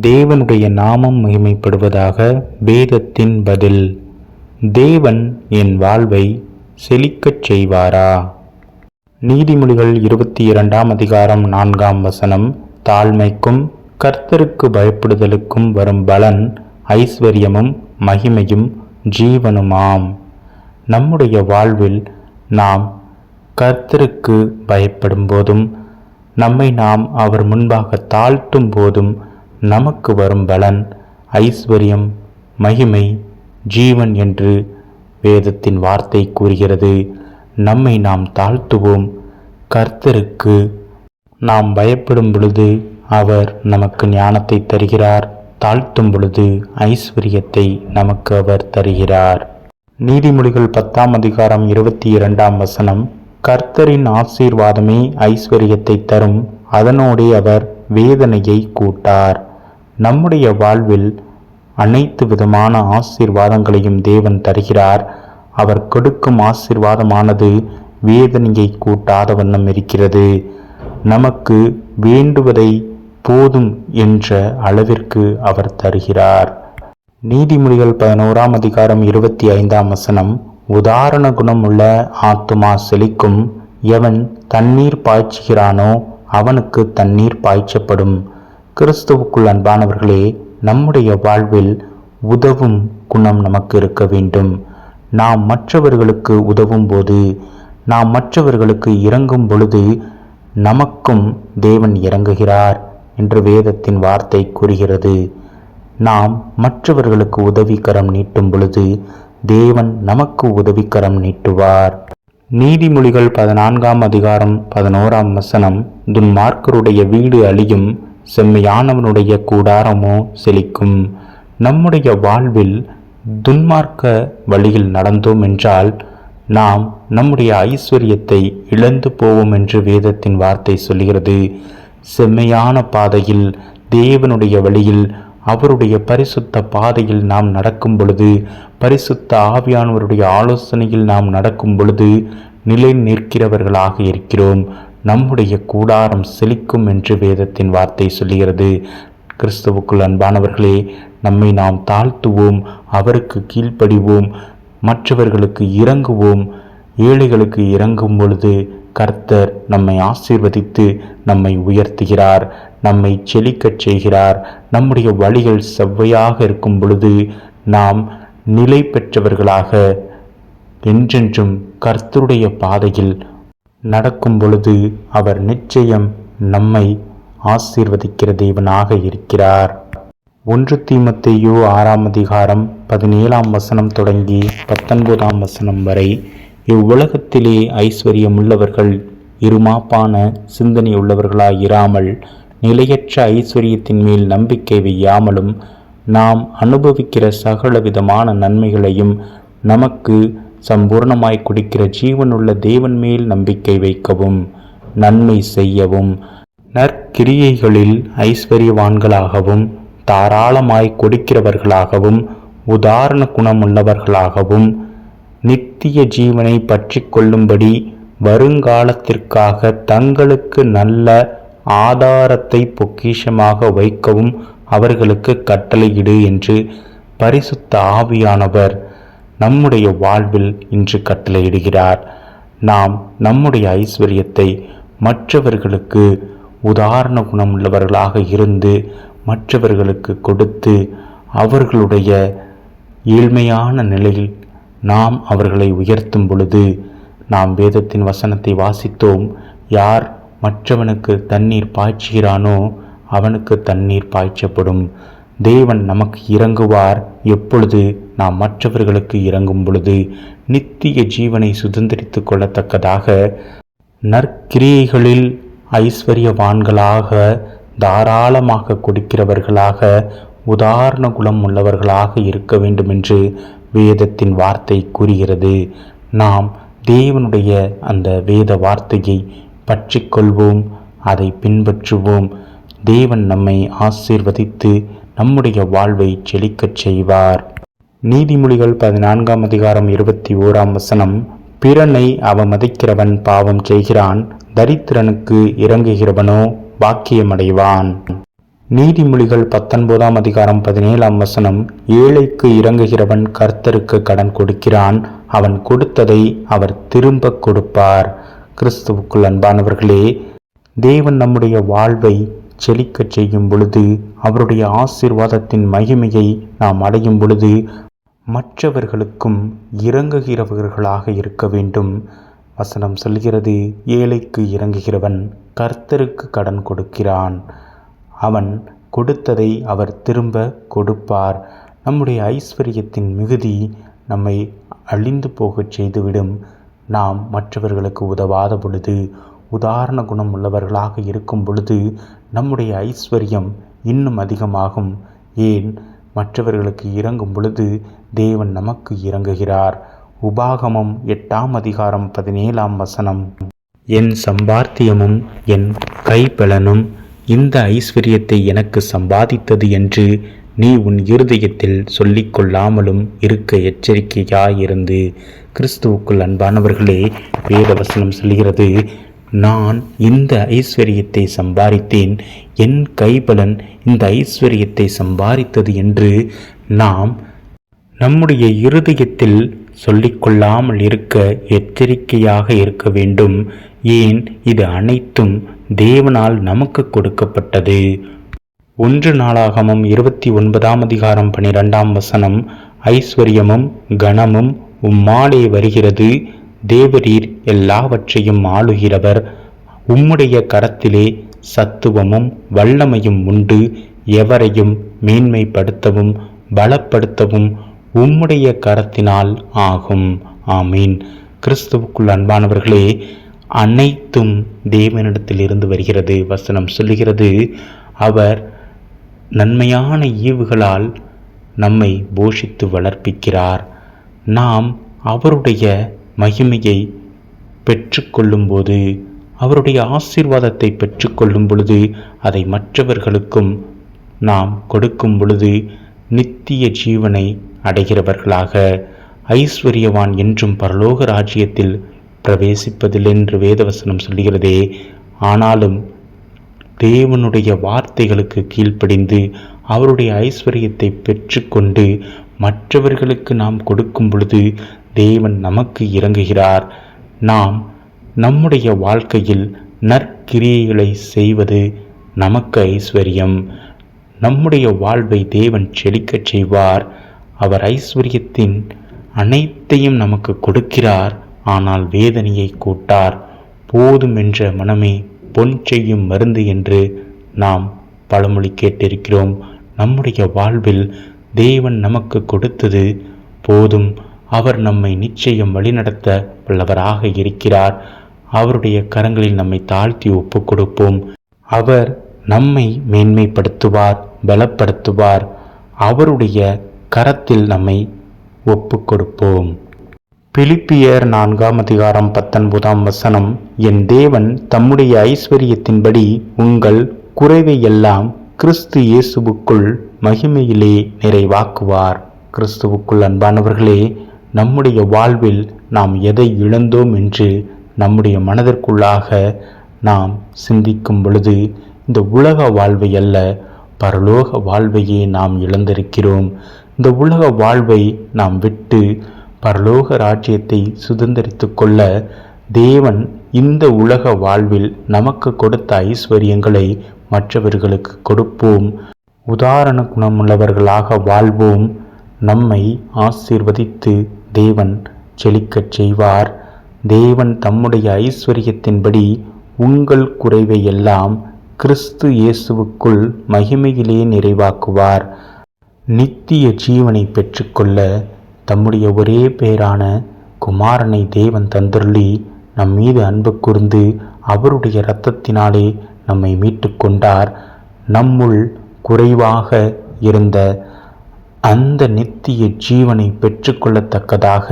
தேவனுடைய நாமம் மகிமைப்படுவதாக. வேதத்தின் பதில்: தேவன் என் வாழ்வை செழிக்கச் செய்வாரா? நீதிமொழிகள் 22ஆம் அதிகாரம் 4ஆம் வசனம்: தாழ்மைக்கும் கர்த்தருக்கு பயப்படுதலுக்கும் வரும் பலன் ஐஸ்வர்யமும் மகிமையும் ஜீவனுமாம். நம்முடைய வாழ்வில் நாம் கர்த்தருக்கு பயப்படும் போதும், நம்மை நாம் அவர் முன்பாக தாழ்த்தும் போதும் நமக்கு வரும் பலன் ஐஸ்வர்யம், மகிமை, ஜீவன் என்று வேதத்தின் வார்த்தை கூறுகிறது. நம்மை நாம் தாழ்த்துவோம். கர்த்தருக்கு நாம் பயப்படும் பொழுது அவர் நமக்கு ஞானத்தை தருகிறார். தாழ்த்தும் பொழுது ஐஸ்வர்யத்தை நமக்கு அவர் தருகிறார். நீதிமொழிகள் 10ஆம் அதிகாரம் 22ஆம் வசனம்: கர்த்தரின் ஆசீர்வாதமே ஐஸ்வர்யத்தை தரும், அதனோடே அவர் வேதனையை கூட்டார். நம்முடைய வாழ்வில் அனைத்து விதமான ஆசீர்வாதங்களையும் தேவன் தருகிறார். அவர் கொடுக்கும் ஆசீர்வாதமானது வேதனையை கூட்டாத வண்ணம் இருக்கிறது. நமக்கு வேண்டுவதை போதும் என்ற அளவிற்கு அவர் தருகிறார். நீதிமொழிகள் 11ஆம் அதிகாரம் 25ஆம் வசனம்: உதாரண குணம் உள்ள ஆத்துமா செழிக்கும், எவன் தண்ணீர் பாய்ச்சுகிறானோ அவனுக்கு தண்ணீர் பாய்ச்சப்படும். கிறிஸ்துவுக்குள் அன்பானவர்களே, நம்முடைய வாழ்வில் உதவும் குணம் நமக்கு இருக்க வேண்டும். நாம் மற்றவர்களுக்கு உதவும் போது, நாம் மற்றவர்களுக்கு இரங்கும் பொழுது நமக்கும் தேவன் இறங்குகிறார் என்று வேதத்தின் வார்த்தை கூறுகிறது. நாம் மற்றவர்களுக்கு உதவிக்கரம் நீட்டும் பொழுது தேவன் நமக்கு உதவிக்கரம் நீட்டுவார். நீதிமொழிகள் 14ஆம் அதிகாரம் 11ஆம் வசனம்: துன்மார்க்கருடைய வீடு அழியும், செம்மையானவனுடைய கூடாரமோ செழிக்கும். நம்முடைய வாழ்வில் துன்மார்க்க வழியில் நடந்தோம் என்றால் நாம் நம்முடைய ஐஸ்வர்யத்தை இழந்து போவோம் என்று வேதத்தின் வார்த்தை சொல்கிறது. செம்மையான பாதையில், தேவனுடைய வழியில், அவருடைய பரிசுத்த பாதையில் நாம் நடக்கும் பொழுது, பரிசுத்த ஆவியானவருடைய ஆலோசனையில் நாம் நடக்கும் பொழுது நிலை நிற்கிறவர்களாக இருக்கிறோம். நம்முடைய கூடாரம் செழிக்கும் என்று வேதத்தின் வார்த்தை சொல்கிறது. கிறிஸ்துவுக்குள் அன்பானவர்களே, நம்மை நாம் தாழ்த்துவோம், அவருக்கு கீழ்ப்படிவோம், மற்றவர்களுக்கு இரங்குவோம். ஏழைகளுக்கு இரங்கும் பொழுது கர்த்தர் நம்மை ஆசீர்வதித்து நம்மை உயர்த்துகிறார், நம்மை செழிக்கச் செய்கிறார். நம்முடைய வழிகள் செவ்வையாக இருக்கும் பொழுது நாம் நிலை பெற்றவர்களாக என்றென்றும் கர்த்தருடைய பாதையில் நடக்கும் பொழுது அவர் நிச்சயம் நம்மை ஆசீர்வதிக்கிற தேவனாக இருக்கிறார். 1 தீமோத்தேயு 6ஆம் அதிகாரம் 17ஆம் வசனம் தொடங்கி 19ஆம் வசனம் வரை: இவ்வுலகத்திலே ஐஸ்வர்யமுள்ளவர்கள் இருமாப்பான சிந்தனை உள்ளவர்களாய் இராமல், நிலையற்ற ஐஸ்வர்யத்தின் மேல் நம்பிக்கை வையாமலும், நாம் அனுபவிக்கிற சகல விதமான நன்மைகளையும் நமக்கு சம்பூர்ணமாய் குடிக்கிற ஜீவனுள்ள தேவன் மேல் நம்பிக்கை வைக்கவும், நன்மை செய்யவும், நற்கிரியைகளில் ஐஸ்வர்யவான்களாகவும், தாராளமாய் கொடுக்கிறவர்களாகவும், உதாரண குணமுள்ளவர்களாகவும், நித்திய ஜீவனை பற்றி கொள்ளும்படி வருங்காலத்திற்காக தங்களுக்கு நல்ல ஆதாரத்தை பொக்கிஷமாக வைக்கவும் அவர்களுக்கு கட்டளையிடு என்று பரிசுத்த ஆவியானவர் நம்முடைய வாழ்வில் இன்று கட்டளையிடுகிறார். நாம் நம்முடைய ஐஸ்வர்யத்தை மற்றவர்களுக்கு உதாரண குணமுள்ளவர்களாக இருந்து மற்றவர்களுக்கு கொடுத்து, அவர்களுடைய ஏழ்மையான நிலையில் நாம் அவர்களை உயர்த்தும் பொழுது, நாம் வேதத்தின் வசனத்தை வாசித்தோம். யார் மற்றவனுக்கு தண்ணீர் பாய்ச்சுகிறானோ அவனுக்கு தண்ணீர் பாய்ச்சப்படும். தேவன் நமக்கு இறங்குவார் எப்பொழுது நாம் மற்றவர்களுக்கு இறங்கும் பொழுது. நித்திய ஜீவனை சுதந்திரித்து கொள்ளத்தக்கதாக நற்கிரியைகளில் ஐஸ்வர்யவான்களாக, தாராளமாக கொடுக்கிறவர்களாக, உதாரண குணம் உள்ளவர்களாக இருக்க வேண்டும் என்று வேதத்தின் வார்த்தை கூறுகிறது. நாம் தேவனுடைய அந்த வேத வார்த்தையை பற்றி கொள்வோம், அதை பின்பற்றுவோம். தேவன் நம்மை ஆசீர்வதித்து நம்முடைய வாழ்வை செழிக்கச் செய்வார். நீதிமொழிகள் 14ஆம் அதிகாரம் 21ஆம் வசனம்: பிறனை அவமதிக்கிறவன் பாவம் செய்கிறான், தரித்திரனுக்கு இறங்குகிறவனோ பாக்கியமடைவான். நீதிமொழிகள் 19:17 ஏழைக்கு இரங்குகிறவன் கர்த்தருக்கு கடன் கொடுக்கிறான், அவன் கொடுத்ததை அவர் திரும்ப கொடுப்பார். கிறிஸ்துவுக்குள் அன்பானவர்களே, தேவன் நம்முடைய வாழ்வை செழிக்கச் செய்யும் பொழுது, அவருடைய ஆசீர்வாதத்தின் மகிமையை நாம் அடையும் பொழுது மற்றவர்களுக்கும் இறங்குகிறவர்களாக இருக்க வேண்டும். வசனம் சொல்கிறது, ஏழைக்கு இறங்குகிறவன் கர்த்தருக்கு கடன் கொடுக்கிறான், அவன் கொடுத்ததை அவர் திரும்ப கொடுப்பார். நம்முடைய ஐஸ்வர்யத்தின் மிகுதி நம்மை அழிந்து போகச் செய்துவிடும். நாம் மற்றவர்களுக்கு உதவாத பொழுது, உதாரண குணம் உள்ளவர்களாக இருக்கும் பொழுது நம்முடைய ஐஸ்வர்யம் இன்னும் அதிகமாகும். ஏன்? மற்றவர்களுக்கு இறங்கும் பொழுது தேவன் நமக்கு இறங்குகிறார். உபாகமம் 8:17 என் சம்பாத்தியமும் என் கைப்பலனும் இந்த ஐஸ்வர்யத்தை எனக்கு சம்பாதித்தது என்று நீ உன் இருதயத்தில் சொல்லிக் கொள்ளாமலும் இருக்க எச்சரிக்கையாயிருந்து. கிறிஸ்துவுக்குள் அன்பானவர்களே, வேதவசனம் சொல்கிறது, நான் இந்த ஐஸ்வர்யத்தை சம்பாதித்தேன், என் கைபலன் இந்த ஐஸ்வர்யத்தை சம்பாதித்தது என்று நாம் நம்முடைய இருதயத்தில் சொல்லிக்கொள்ளாமல் இருக்க எச்சரிக்கையாக இருக்க வேண்டும். ஏன்? இது அனைத்தும் தேவனால் நமக்கு கொடுக்கப்பட்டது. 1 நாளாகமம் 29:12 ஐஸ்வர்யமும் கனமும் உம்மாலே வருகிறது, தேவரீர் எல்லாவற்றையும் ஆளுகிறவர், உம்முடைய கரத்திலே சத்துவமும் வல்லமையும் உண்டு, எவரையும் மேன்மைப்படுத்தவும் பலப்படுத்தவும் உம்முடைய கரத்தினால் ஆகும். ஆமீன். கிறிஸ்துவுக்குள் அன்பானவர்களே, அனைத்தும் தேவனிடத்தில் இருந்து வருகிறது. வசனம் சொல்லுகிறது, அவர் நன்மையான ஈவுகளால் நம்மை போஷித்து வளர்ப்பிக்கிறார். நாம் அவருடைய மகிமையை பெற்றுக்கொள்ளும் போது, அவருடைய ஆசீர்வாதத்தை பெற்றுக்கொள்ளும் பொழுது, அதை மற்றவர்களுக்கும் நாம் கொடுக்கும் பொழுது நித்திய ஜீவனை அடைகிறவர்களாக, ஐஸ்வர்யவான் என்றும் பரலோக ராஜ்யத்தில் பிரவேசிப்பதில்லை என்று வேதவசனம் சொல்லுகிறதே. ஆனாலும் தேவனுடைய வார்த்தைகளுக்கு கீழ்ப்படிந்து அவருடைய ஐஸ்வர்யத்தை பெற்றுக்கொண்டு மற்றவர்களுக்கு நாம் கொடுக்கும் பொழுது தேவன் நமக்கு இறங்குகிறார். நாம் நம்முடைய வாழ்க்கையில் நற்கிரியைகளை செய்வது நமக்கு ஐஸ்வர்யம். நம்முடைய வாழ்வை தேவன் செழிக்கச் செய்வார். அவர் ஐஸ்வர்யத்தின் அனைத்தையும் நமக்கு கொடுக்கிறார், ஆனால் வேதனையை கூட்டார். போதும் என்ற மனமே பொன் செய்யும் மருந்து என்று நாம் பழமொழி கேட்டிருக்கிறோம். நம்முடைய வாழ்வில் தேவன் நமக்கு கொடுத்தது போதும். அவர் நம்மை நிச்சயம் வழிநடத்த வல்லவராக இருக்கிறார். அவருடைய கரங்களில் நம்மை தாழ்த்தி ஒப்பு கொடுப்போம். அவர் நம்மை மேன்மைப்படுத்துவார், பலப்படுத்துவார். அவருடைய கரத்தில் நம்மை ஒப்பு கொடுப்போம். பிலிப்பியர் 4:19 என் தேவன் தம்முடைய ஐஸ்வர்யத்தின்படி உங்கள் குறைவை எல்லாம் கிறிஸ்து இயேசுவுக்குள் மகிமையிலே நிறைவாக்குவார். கிறிஸ்துவுக்குள் அன்பானவர்களே, நம்முடைய வாழ்வில் நாம் எதை இழந்தோம் என்று நம்முடைய மனதிற்குள்ளாக நாம் சிந்திக்கும் பொழுது, இந்த உலக வாழ்வை அல்ல, பரலோக வாழ்வையே நாம் இழந்திருக்கிறோம். இந்த உலக வாழ்வை நாம் விட்டு பரலோக ராஜ்யத்தை சுதந்திரித்து கொள்ள தேவன் இந்த உலக வாழ்வில் நமக்கு கொடுத்த ஐஸ்வர்யங்களை மற்றவர்களுக்கு கொடுப்போம். உதாரண குணமுள்ளவர்களாக வாழ்வோம். நம்மை ஆசீர்வதித்து தேவன் செழிக்கச் செய்வார். தேவன் தம்முடைய ஐஸ்வர்யத்தின்படி உங்கள் குறைவை எல்லாம் கிறிஸ்து இயேசுவுக்குள் மகிமையிலே நிறைவாக்குவார். நித்திய ஜீவனை பெற்றுக்கொள்ள தம்முடைய ஒரே பேரான குமாரனை தேவன் தந்தருளி நம் மீது அன்பு கூர்ந்து அவருடைய இரத்தத்தினாலே நம்மை மீட்டு கொண்டார். நம்முள் குறைவாக இருந்த அந்த நித்திய ஜீவனை பெற்றுக்கொள்ளத்தக்கதாக,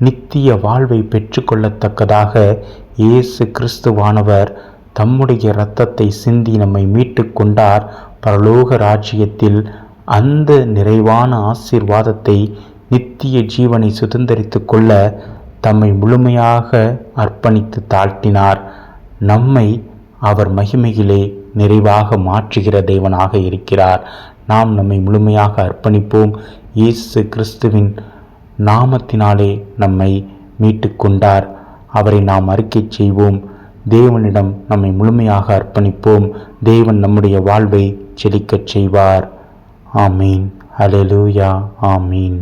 நித்திய வாழ்வை பெற்றுக்கொள்ளத்தக்கதாக இயேசு கிறிஸ்துவானவர் தம்முடைய இரத்தத்தை சிந்தி நம்மை மீட்டு கொண்டார். பரலோக ராஜ்யத்தில் அந்த நிறைவான ஆசீர்வாதத்தை, நித்திய ஜீவனை சுதந்திரித்து கொள்ள தம்மை முழுமையாக அர்ப்பணித்து தாழ்த்தினார். நம்மை அவர் மகிமையிலே நிறைவாக மாற்றுகிற தேவனாக இருக்கிறார். நாம் நம்மை முழுமையாக அர்ப்பணிப்போம். இயேசு கிறிஸ்துவின் நாமத்தினாலே நம்மை மீட்டு கொண்டார். அவரை நாம் அறிக்கை செய்வோம். தேவனிடம் நம்மை முழுமையாக அர்ப்பணிப்போம். தேவன் நம்முடைய வாழ்வை செழிக்கச் செய்வார். ஆமீன். அல்லேலூயா. ஆமீன்.